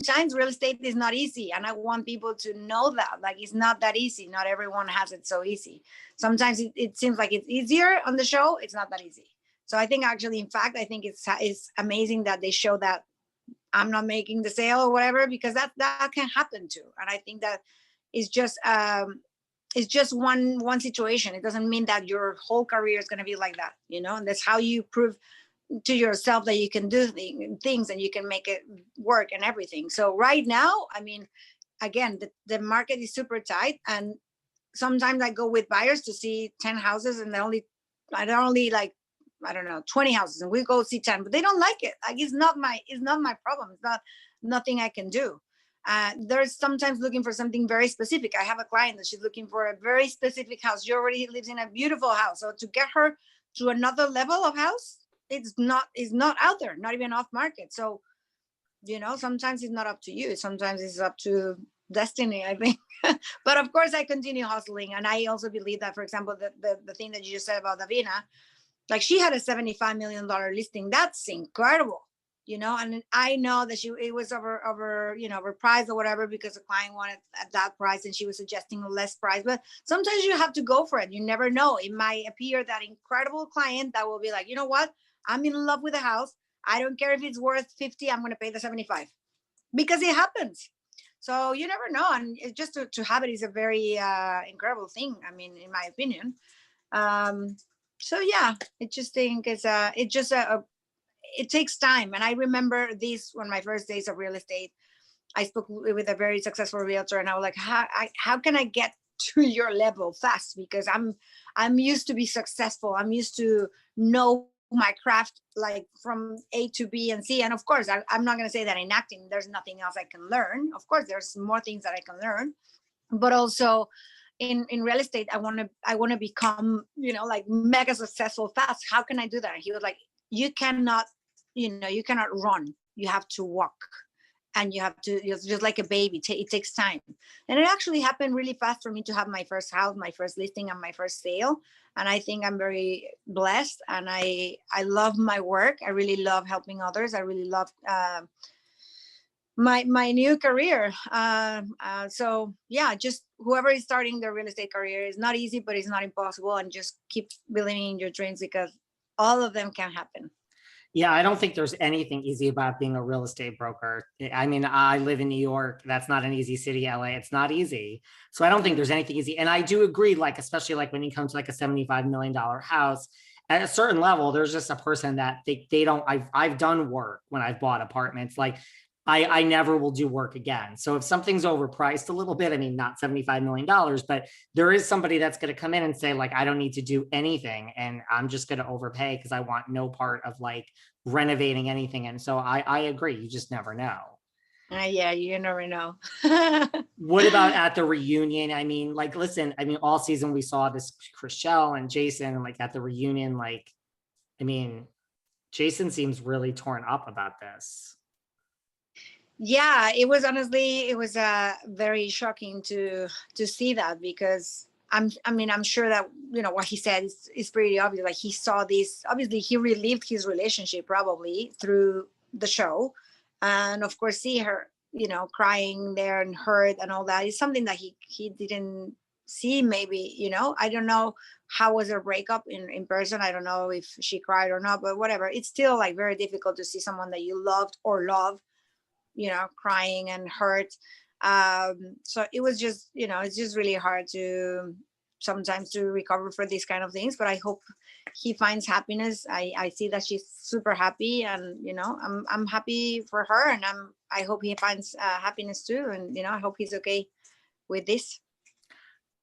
sometimes real estate is not easy, and I want people to know that, like, it's not that easy. Not everyone has it so easy. Sometimes it seems like it's easier on the show. It's not that easy. So I think actually, in fact, I think it's amazing that they show that I'm not making the sale or whatever, because that can happen too. And I think that is just it's just one situation. It doesn't mean that your whole career is going to be like that, and that's how you prove to yourself that you can do things and you can make it work and everything. So right now, I mean, again, the market is super tight, and sometimes I go with buyers to see 10 houses, and I only like, I don't know, 20 houses, and we go see 10, but they don't like it. Like, it's not my problem. It's not nothing I can do. There's sometimes looking for something very specific. I have a client that she's looking for a very specific house. She already lives in a beautiful house. So to get her to another level of house, it's not out there, not even off market. So, sometimes it's not up to you. Sometimes it's up to destiny, I think. But of course I continue hustling. And I also believe that, for example, the thing that you just said about Davina, like, she had a $75 million listing. That's incredible. And I know that it was over price or whatever, because the client wanted at that price and she was suggesting a less price. But sometimes you have to go for it. You never know. It might appear that incredible client that will be like, you know what? I'm in love with the house. I don't care if it's worth 50. I'm going to pay the 75, because it happens. So you never know. And it's just to have it is a very incredible thing. I mean, in my opinion. So yeah, I just think it takes time. And I remember this, when my first days of real estate, I spoke with a very successful realtor, and I was like, how can I get to your level fast? Because I'm used to be successful. I'm used to know my craft, like, from A to B and C. And of course, I'm not going to say that in acting there's nothing else I can learn. Of course, there's more things that I can learn, but also in real estate, I want to become, like, mega successful fast. How can I do that? And he was like, you cannot run. You have to walk, and you have to, just like a baby. It takes time. And it actually happened really fast for me to have my first house, my first listing, and my first sale. And I think I'm very blessed, and I love my work. I really love helping others. I really love my new career. So yeah, just whoever is starting their real estate career, is not easy, but it's not impossible. And just keep believing in your dreams, because all of them can happen. Yeah, I don't think there's anything easy about being a real estate broker. I mean, I live in New York. That's not an easy city. LA, it's not easy. So I don't think there's anything easy. And I do agree, like, especially like when you come to like a $75 million house, at a certain level, there's just a person that they don't, I've done work when I've bought apartments. Like, I never will do work again. So if something's overpriced a little bit, I mean, not $75 million, but there is somebody that's going to come in and say, like, I don't need to do anything, and I'm just going to overpay because I want no part of like renovating anything. And so I agree. You just never know. Yeah, you never know. What about at the reunion? I mean, like, listen, I mean, all season we saw this Chrishell and Jason, and like at the reunion, like, I mean, Jason seems really torn up about this. Yeah, it was very shocking to see that, because I'm sure that what he said is pretty obvious. Like, he saw this, obviously he relived his relationship probably through the show, and of course see her crying there and hurt and all that is something that he didn't see. Maybe I don't know how was her breakup in person. I don't know if she cried or not, but whatever, it's still like very difficult to see someone that you loved or love crying and hurt. So it was just it's just really hard to sometimes to recover for these kind of things, but I hope he finds happiness. I see that she's super happy, and I'm happy for her, and I hope he finds happiness too, and I hope he's okay with this.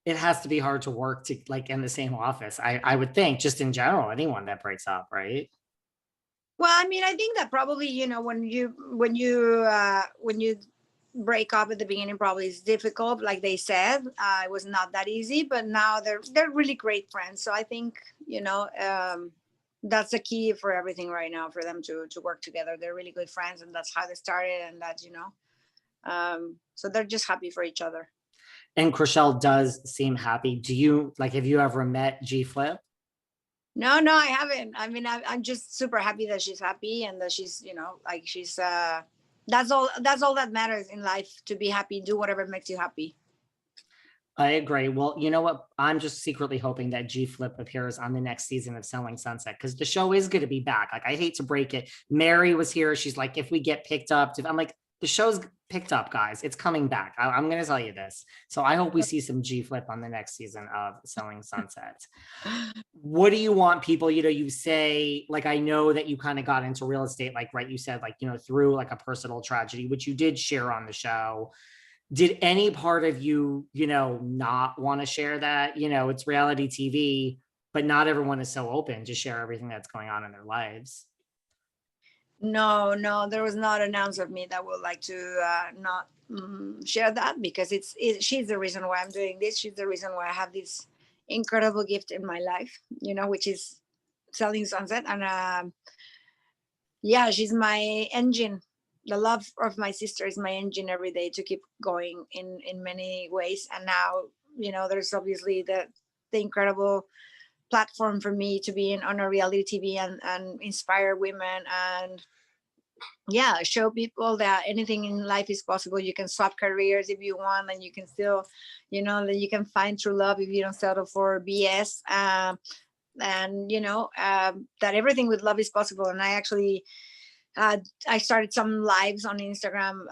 It has to be hard to work to like in the same office. I would think, just in general, anyone that breaks up, right? Well, I mean, I think that probably when you break up at the beginning, probably it's difficult. Like they said, it was not that easy, but now they're really great friends. So I think that's the key for everything right now, for them to work together. They're really good friends, and that's how they started, and that's so they're just happy for each other. And Chrishell does seem happy. Do you like? Have you ever met G Flip? No, I haven't. I mean, I'm just super happy that she's happy, and that she's, like she's That's all that matters in life, to be happy, do whatever makes you happy. I agree. Well, you know what? I'm just secretly hoping that G Flip appears on the next season of Selling Sunset, because the show is going to be back. Like, I hate to break it. Mary was here. She's like, if we get picked up, I'm like, the show's picked up, guys. It's coming back. I'm going to tell you this. So I hope we see some G Flip on the next season of Selling Sunset. What do you want people, you say, like, I know that you kind of got into real estate, like, right, you said, like, through like a personal tragedy, which you did share on the show. Did any part of you, not want to share that? It's reality TV, but not everyone is so open to share everything that's going on in their lives. No, there was not an ounce of me that would like to not share that, because she's the reason why I'm doing this. She's the reason why I have this incredible gift in my life, which is Selling Sunset. And yeah, she's my engine. The love of my sister is my engine every day to keep going in many ways. And now, there's obviously the incredible platform for me to be on a reality TV and inspire women, and yeah, show people that anything in life is possible. You can swap careers if you want, and you can still, that you can find true love if you don't settle for BS. And that everything with love is possible. And I actually I started some lives on Instagram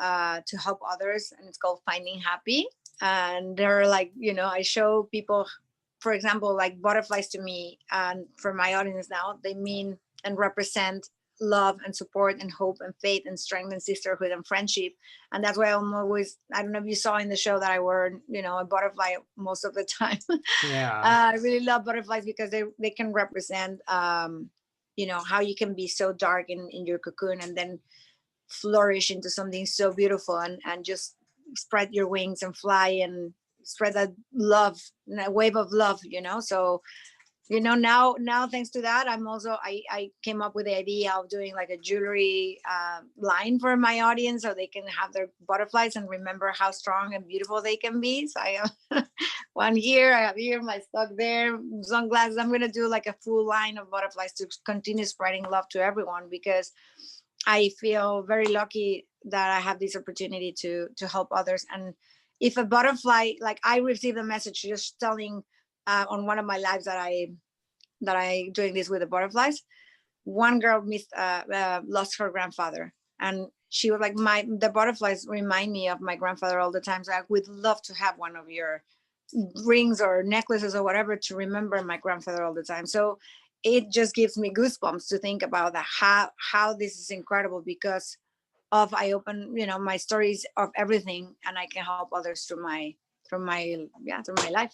to help others, and it's called Finding Happy. And they're like, I show people, for example, like butterflies to me, and for my audience now, they mean and represent love and support and hope and faith and strength and sisterhood and friendship. And that's why I'm always, I don't know if you saw in the show that I wear, a butterfly most of the time. Yeah. I really love butterflies because they can represent how you can be so dark in your cocoon and then flourish into something so beautiful, and just spread your wings and fly and spread that love, that wave of love. So now thanks to that, I came up with the idea of doing like a jewelry line for my audience, so they can have their butterflies and remember how strong and beautiful they can be. So I have one here, I have here my stock there, sunglasses. I'm going to do like a full line of butterflies to continue spreading love to everyone, because I feel very lucky that I have this opportunity to help others. And if a butterfly, like I received a message just telling on one of my lives that I doing this with the butterflies. One girl lost her grandfather, and she was like, the butterflies remind me of my grandfather all the time. So I would love to have one of your rings or necklaces or whatever to remember my grandfather all the time. So it just gives me goosebumps to think about that, how this is incredible, because of I open my stories of everything, and I can help others through my life.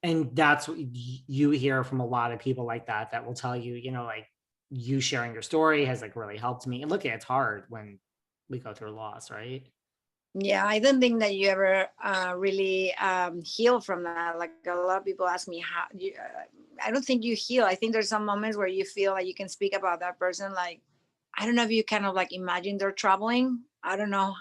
And that's what you hear from a lot of people like that will tell you, like, you sharing your story has like really helped me. And look, it's hard when we go through loss, right? Yeah, I don't think that you ever really heal from that. Like a lot of people ask me how you, I don't think you heal. I think there's some moments where you feel like you can speak about that person. Like, I don't know if you kind of like imagine they're traveling. I don't know.